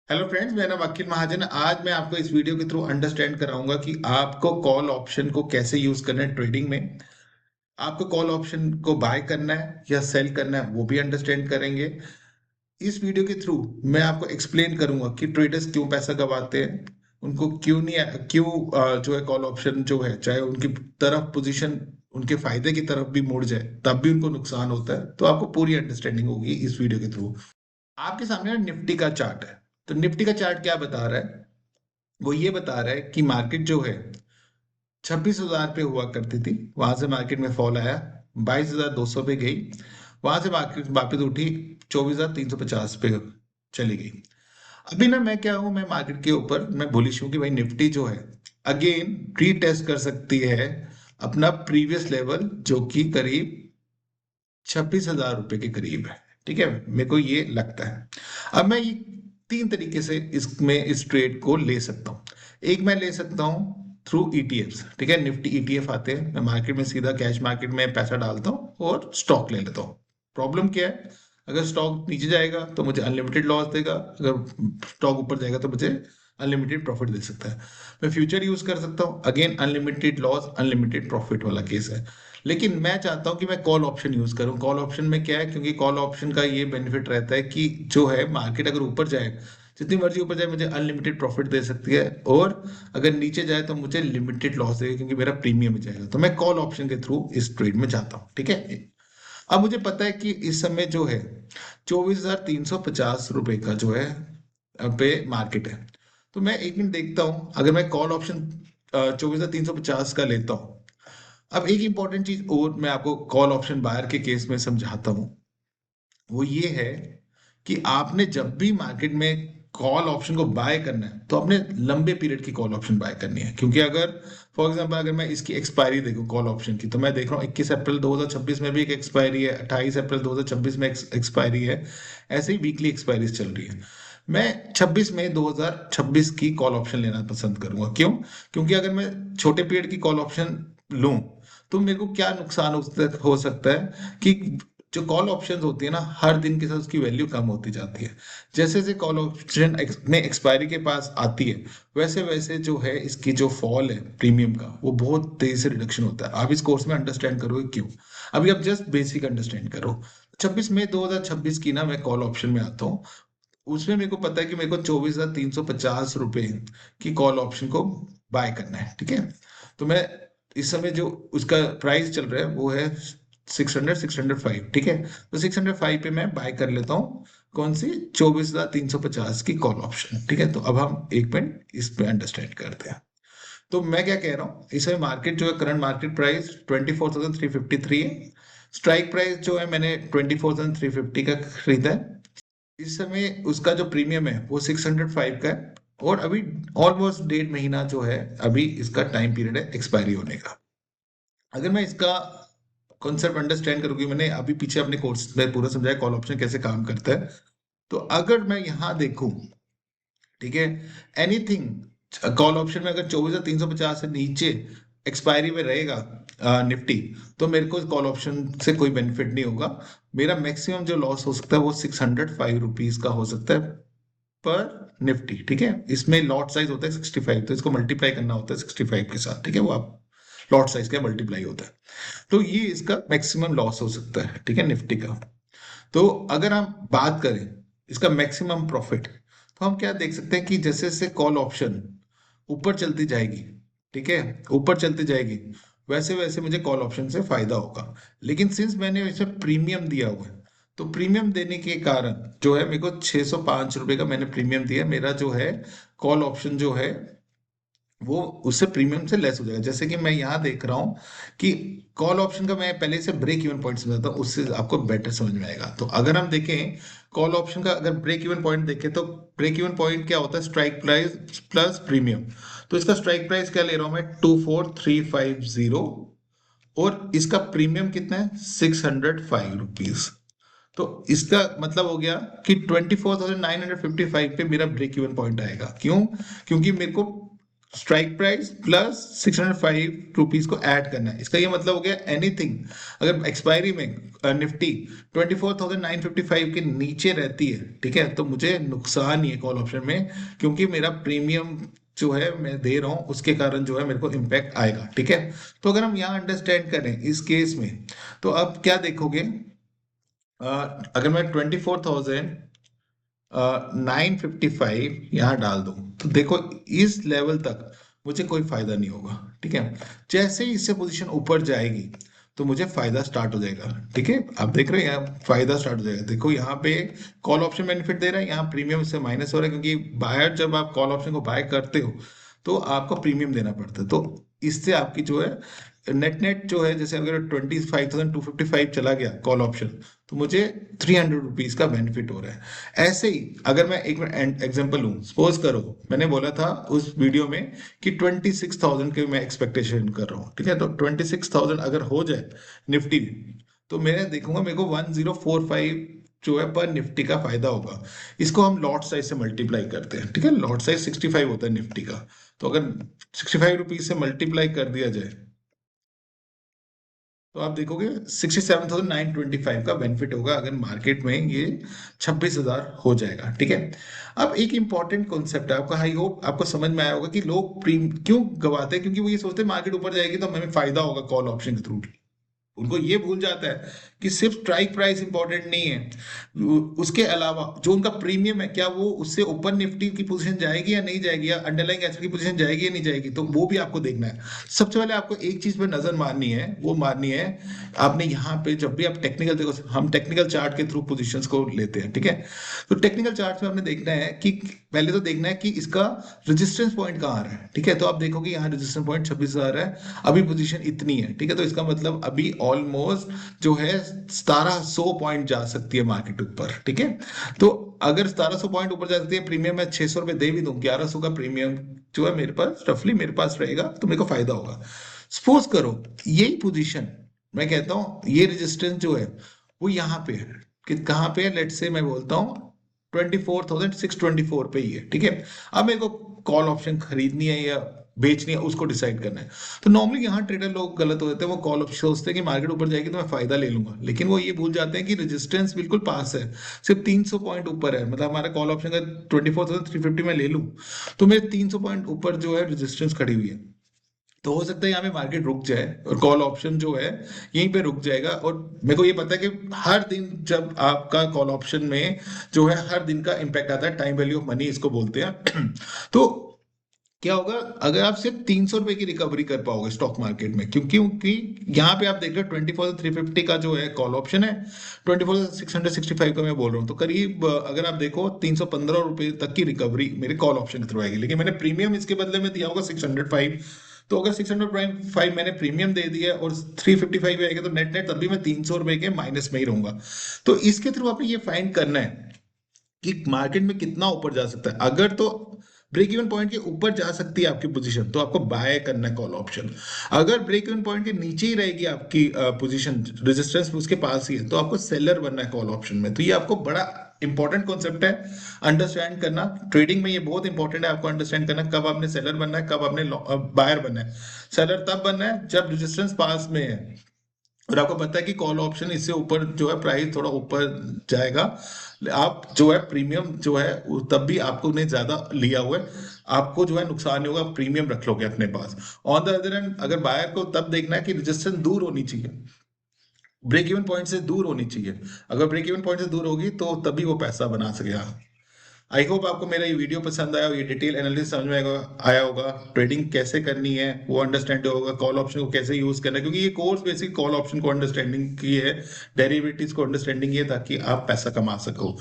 Hello friends, मेरा नाम अखिल महाजन है। आज मैं आपको इस वीडियो के थ्रू अंडरस्टैंड कराऊंगा कि आपको कॉल ऑप्शन को कैसे यूज करना है ट्रेडिंग में। आपको कॉल ऑप्शन को बाय करना है या सेल करना है वो भी अंडरस्टैंड करेंगे। इस वीडियो के थ्रू मैं आपको एक्सप्लेन करूंगा कि ट्रेडर्स क्यों पैसा गवाते हैं, उनको क्यों नहीं क्यों जो है कॉल ऑप्शन जो है चाहे उनकी तरफ पोजीशन उनके फायदे की तरफ भी मुड़ जाए तब भी उनको नुकसान होता है। तो आपको पूरी अंडरस्टैंडिंग होगी इस वीडियो के थ्रू। आपके सामने निफ्टी का चार्ट है। तो निफ्टी का चार्ट क्या बता रहा है? वो ये बता रहा है कि मार्केट जो है 26,000 पे हुआ करती थी, वहां से मार्केट में फॉल आया, 22,200 पे गई, वहां से मार्केट वापस उठी, 24,350 पे चली गई। अभी ना मैं क्या हूं, मैं मार्केट के ऊपर मैं बुलिश हूं कि भाई निफ्टी जो है अगेन रीटेस्ट कर सकती है अपना प्रीवियस लेवल जो कि करीब 26,000 रुपए के करीब है। ठीक है, मेरे को ये लगता है। अब मैं ये तीन तरीके से इसमें इस ट्रेड को ले सकता हूँ। एक मैं ले सकता हूँ थ्रू ईटीएफ्स। ठीक है, निफ्टी ईटीएफ आते हैं, मैं मार्केट में सीधा कैश मार्केट में पैसा डालता हूँ और स्टॉक ले लेता हूँ। प्रॉब्लम क्या है? अगर स्टॉक नीचे जाएगा तो मुझे अनलिमिटेड लॉस देगा, अगर स्टॉक ऊपर जाएगा तो मुझे अनलिमिटेड प्रॉफिट दे सकता है। मैं फ्यूचर यूज कर सकता हूँ, again unlimited loss unlimited profit वाला केस है। लेकिन मैं चाहता हूं कि मैं कॉल ऑप्शन यूज करूं। कॉल ऑप्शन में क्या है, क्योंकि कॉल ऑप्शन का ये बेनिफिट रहता है कि जो है मार्केट अगर ऊपर जाए, जितनी मर्जी ऊपर जाए, मुझे अनलिमिटेड प्रॉफिट दे सकती है, और अगर नीचे जाए तो मुझे लिमिटेड लॉस देगा क्योंकि मेरा प्रीमियम जाएगा। तो मैं कॉल ऑप्शन के थ्रू इस ट्रेड में जाता हूँ। ठीक है, अब मुझे पता है कि इस समय जो है 24,350 रुपए का जो है पे मार्केट है। तो मैं एक मिनट देखता हूँ, अगर मैं कॉल ऑप्शन 24,350 का लेता हूँ। अब एक इंपॉर्टेंट चीज और मैं आपको कॉल ऑप्शन बायर के केस में समझाता हूं, वो ये है कि आपने जब भी मार्केट में कॉल ऑप्शन को बाय करना है तो आपने लंबे पीरियड की कॉल ऑप्शन बाय करनी है। क्योंकि अगर फॉर एग्जांपल अगर मैं इसकी एक्सपायरी देखूं कॉल ऑप्शन की, तो मैं देख रहा हूँ 21 अप्रैल 2026 में भी एक एक्सपायरी है, 28 अप्रैल 2026 में एक्सपायरी है। ऐसे ही वीकली एक्सपायरी चल रही है। मैं 26 मई 2026 की कॉल ऑप्शन लेना पसंद करूंगा। क्यों? क्योंकि अगर मैं छोटे पीरियड की कॉल ऑप्शन लूं तो मेरे को क्या नुकसान हो सकता है कि जो कॉल ऑप्शन होती है ना, हर दिन के साथ उसकी वैल्यू कम होती जाती है। जैसे जैसे कॉल ऑप्शन में एक्सपायरी के पास आती है, वैसे वैसे जो है इसकी जो फॉल है प्रीमियम का वो बहुत तेजी से रिडक्शन होता है। आप इस कोर्स में अंडरस्टैंड करोगे क्यों। अभी आप जस्ट बेसिक अंडरस्टैंड करो। 26 मई 2026 की ना मैं कॉल ऑप्शन में आता हूँ। उसमें मेरे को पता है कि मेरे को 24,350 रुपए की कॉल ऑप्शन को बाय करना है। ठीक है, तो मैं इस समय जो उसका प्राइस चल रहा है वो है 605। ठीक है, तो 605 पे मैं बाय कर लेता हूँ कौन सी 24,350 की कॉल ऑप्शन। ठीक है, तो अब हम एक मिनट इस पे अंडरस्टैंड करते हैं। तो मैं क्या कह रहा हूँ, इस समय मार्केट जो है करंट मार्केट प्राइस 24,353 है। स्ट्राइक प्राइस जो है मैंने 24,350 का खरीदा है। इस समय उसका जो प्रीमियम है वो 605 का है, और अभी ऑलमोस्ट 1.5 महीना जो है अभी इसका टाइम पीरियड है एक्सपायरी होने का। अगर मैं इसका कॉन्सेप्ट अंडरस्टैंड करूंगी, मैंने अभी पीछे अपने कोर्स में पूरा समझाया कॉल ऑप्शन कैसे काम करता है। तो अगर मैं यहाँ देखूं, ठीक है, एनीथिंग कॉल ऑप्शन में अगर 24,350 से नीचे एक्सपायरी में रहेगा निफ्टी, तो मेरे को कॉल ऑप्शन से कोई बेनिफिट नहीं होगा। मेरा मैक्सिमम जो लॉस हो सकता है वो 605 रुपीज का हो सकता है पर निफ्टी। ठीक है, इसमें लॉट साइज होता है 65, तो इसको मल्टीप्लाई करना होता है 65 के साथ। ठीक है, वो आप लॉट साइज का मल्टीप्लाई होता है। तो ये इसका मैक्सिमम लॉस हो सकता है, ठीक है, निफ्टी का। तो अगर हम बात करें इसका मैक्सिमम प्रॉफिट, तो हम क्या देख सकते हैं कि जैसे जैसे कॉल ऑप्शन ऊपर चलती जाएगी, ठीक है, ऊपर चलती जाएगी, वैसे वैसे मुझे कॉल ऑप्शन से फायदा होगा। लेकिन सिंस मैंने इसमें प्रीमियम दिया हुआ है, तो प्रीमियम देने के कारण जो है मेरे को 605 रुपए का मैंने प्रीमियम दिया, मेरा जो है कॉल ऑप्शन जो है वो उससे प्रीमियम से लेस हो जाएगा। जैसे कि मैं यहाँ देख रहा हूँ कि कॉल ऑप्शन का मैं पहले से ब्रेक इवन पॉइंट समझाता हूँ, उससे आपको बेटर समझ में आएगा। तो अगर हम देखें कॉल ऑप्शन का अगर ब्रेक इवन पॉइंट देखें, तो ब्रेक इवन पॉइंट क्या होता है, स्ट्राइक प्राइस प्लस प्रीमियम। तो इसका स्ट्राइक प्राइस क्या ले रहा हूं मैं, 24,350, और इसका प्रीमियम कितना है, 605 रुपीज। तो इसका मतलब हो गया कि 24,955 पे मेरा ब्रेक इवन पॉइंट आएगा। क्यों? क्योंकि मेरे को स्ट्राइक प्राइस प्लस 605 रुपीज को ऐड करना है। इसका ये मतलब हो गया एनीथिंग अगर एक्सपायरी में निफ्टी 24,955 के नीचे रहती है, ठीक है, तो मुझे नुकसान ही है कॉल ऑप्शन में, क्योंकि मेरा प्रीमियम जो है मैं दे रहा हूं उसके कारण जो है मेरे को इम्पैक्ट आएगा, ठीक है। तो अगर हम यहाँ अंडरस्टैंड करें इस केस में, तो अब क्या देखोगे, अगर मैं 24,955 यहाँ डाल दूं, तो देखो इस लेवल तक मुझे कोई फायदा नहीं होगा, ठीक है। जैसे ही इससे पोजीशन ऊपर जाएगी तो मुझे फायदा स्टार्ट हो जाएगा, ठीक है। आप देख रहे हैं यहाँ फायदा स्टार्ट हो जाएगा। देखो यहाँ पे कॉल ऑप्शन बेनिफिट दे रहा है, यहाँ प्रीमियम से माइनस हो रहा है, क्योंकि बायर जब आप कॉल ऑप्शन को बाय करते हो तो आपको प्रीमियम देना पड़ता है। तो इससे आपकी जो है नेट नेट जो है, जैसे अगर 25,255 चला गया कॉल ऑप्शन, तो मुझे 300 रुपीज का बेनिफिट हो रहा है। ऐसे ही अगर मैं एक एग्जांपल लूं, सपोज करो मैंने बोला था उस वीडियो में कि 26,000 के मैं एक्सपेक्टेशन कर रहा हूँ, ठीक है। तो 26,000 अगर हो जाए निफ्टी में, तो मैं देखूंगा मेरे को 1045 जो है पर निफ्टी का फायदा होगा। इसको हम लॉट साइज से मल्टीप्लाई करते हैं, ठीक है। लॉट साइज 65 होता है निफ्टी का, तो अगर 65 रुपीज से मल्टीप्लाई कर दिया जाए तो आप देखोगे 67,925 का बेनिफिट होगा अगर मार्केट में ये 26,000 हो जाएगा, ठीक है। अब एक इंपॉर्टेंट कॉन्सेप्ट है आपका, आई होप आपको समझ में आया होगा कि लोग प्रीम क्यों गवाते हैं, क्योंकि वो ये सोचते हैं मार्केट ऊपर जाएगी तो हमें फायदा होगा कॉल ऑप्शन के थ्रू। उनको ये भूल जाता है कि सिर्फ स्ट्राइक प्राइस इंपॉर्टेंट नहीं है, उसके अलावा जो उनका प्रीमियम है, क्या वो उससे ऊपर निफ्टी की पोजीशन जाएगी या नहीं जाएगी, या अंडरलाइंग एसेट की पोजीशन जाएगी या नहीं जाएगी, तो वो भी आपको देखना है। सबसे पहले आपको एक चीज पे नजर मारनी है, वो मारनी है आपने यहाँ पे, जब भी आप टेक्निकल देखो, हम टेक्निकल चार्ट के थ्रू पोजीशंस को लेते हैं, ठीक है। तो टेक्निकल चार्ट में आपने देखना है कि पहले तो देखना है कि इसका रेजिस्टेंस पॉइंट कहाँ आ रहा है, ठीक है। तो आप देखोगे यहाँ रेजिस्टेंस पॉइंट 26,000 है, अभी पोजीशन इतनी है, ठीक है। तो इसका मतलब अभी ऑलमोस्ट जो है 1700 पॉइंट जा सकती है मार्केट ऊपर, ठीक है। तो अगर 1700 पॉइंट ऊपर जा सकती है, प्रीमियम मैं 600 रुपए दे भी दूं, 1100 का प्रीमियम जो है मेरे पास रफली मेरे पास रहेगा, तो मेरे को फायदा होगा। सपोज करो यही पोजीशन, मैं कहता हूं ये रेजिस्टेंस जो है वो यहाँ पे है, कि कहाँ पे है, लेट से मैं बोलता हूँ 24,624 पे ही है, ठीक है। अब मेरे को कॉल ऑप्शन खरीदनी है या बेचनी है उसको डिसाइड करना है। तो नॉर्मली यहाँ ट्रेडर लोग गलत हो जाते हैं, वो कॉल ऑप्शन सोचते हैं कि मार्केट ऊपर जाएगी तो मैं फायदा ले लूंगा, लेकिन वो ये भूल जाते हैं कि रेजिस्टेंस बिल्कुल पास है, सिर्फ 300 पॉइंट ऊपर है। मतलब हमारा कॉल ऑप्शन का 24,350 में ले लूं, तो मेरे 300 पॉइंट ऊपर जो है रेजिस्टेंस खड़ी हुई है। तो हो सकता है यहाँ पे मार्केट रुक जाए और कॉल ऑप्शन जो है यहीं पे रुक जाएगा। और मेरे को ये पता है कि हर दिन जब आपका कॉल ऑप्शन में जो है हर दिन का इंपैक्ट आता है, टाइम वैल्यू ऑफ मनी इसको बोलते हैं। तो क्या होगा अगर आप सिर्फ 300 रुपए की रिकवरी कर पाओगे स्टॉक मार्केट में, क्योंकि क्योंकि यहाँ पे आप देख रहे हो 24,350 का जो है कॉल ऑप्शन है, 24,665 का मैं बोल रहा हूँ, तो करीब अगर आप देखो 315 रुपए तक की रिकवरी मेरे कॉल ऑप्शन के थ्रू आएगी। लेकिन मैंने प्रीमियम इसके बदले में दिया होगा 605, तो अगर 605 मैंने प्रीमियम दे दिया और 355 आएगा, तो नेट नेट तब भी मैं 300 रुपए के माइनस में ही रहूंगा। तो इसके थ्रू आपने ये फाइंड करना है कि मार्केट में कितना ऊपर जा सकता है। अगर तो ब्रेक इवन पॉइंट के ऊपर जा सकती है आपकी पोजीशन, तो आपको बाय करना है कॉल ऑप्शन। अगर ब्रेक इवन पॉइंट के नीचे ही रहेगी आपकी पोजीशन, रेजिस्टेंस उसके पास ही है, तो आपको सेलर बनना है कॉल ऑप्शन में। तो ये आपको बड़ा इंपॉर्टेंट कॉन्सेप्ट है अंडरस्टैंड करना। ट्रेडिंग में ये बहुत इंपॉर्टेंट है आपको अंडरस्टैंड करना, कब आपने सेलर बनना है, कब आपने बायर बनना है। सेलर तब बनना है जब रेजिस्टेंस पास में है और आपको पता है कि कॉल ऑप्शन इससे ऊपर जो है प्राइस थोड़ा ऊपर जाएगा, आप जो है प्रीमियम जो है तब भी आपको ने ज्यादा लिया हुआ है, आपको जो है नुकसान नहीं होगा, प्रीमियम रख लोगे अपने पास। ऑन द अदर हैंड अगर बायर को तब देखना है कि रेजिस्टेंस दूर होनी चाहिए, ब्रेक इवन पॉइंट से दूर होनी चाहिए। अगर ब्रेक इवन पॉइंट से दूर होगी तो तभी वो पैसा बना सकेगा। आई होप आपको मेरा ये वीडियो पसंद आया, ये डिटेल एनालिसिस समझ में आया होगा, ट्रेडिंग कैसे करनी है वो अंडरस्टैंड होगा, कॉल ऑप्शन को कैसे यूज करना है, क्योंकि ये कोर्स बेसिक कॉल ऑप्शन को अंडरस्टैंडिंग की है, डेरिवेटिव्स को अंडरस्टैंडिंग की है, ताकि आप पैसा कमा सको।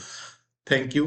Thank you.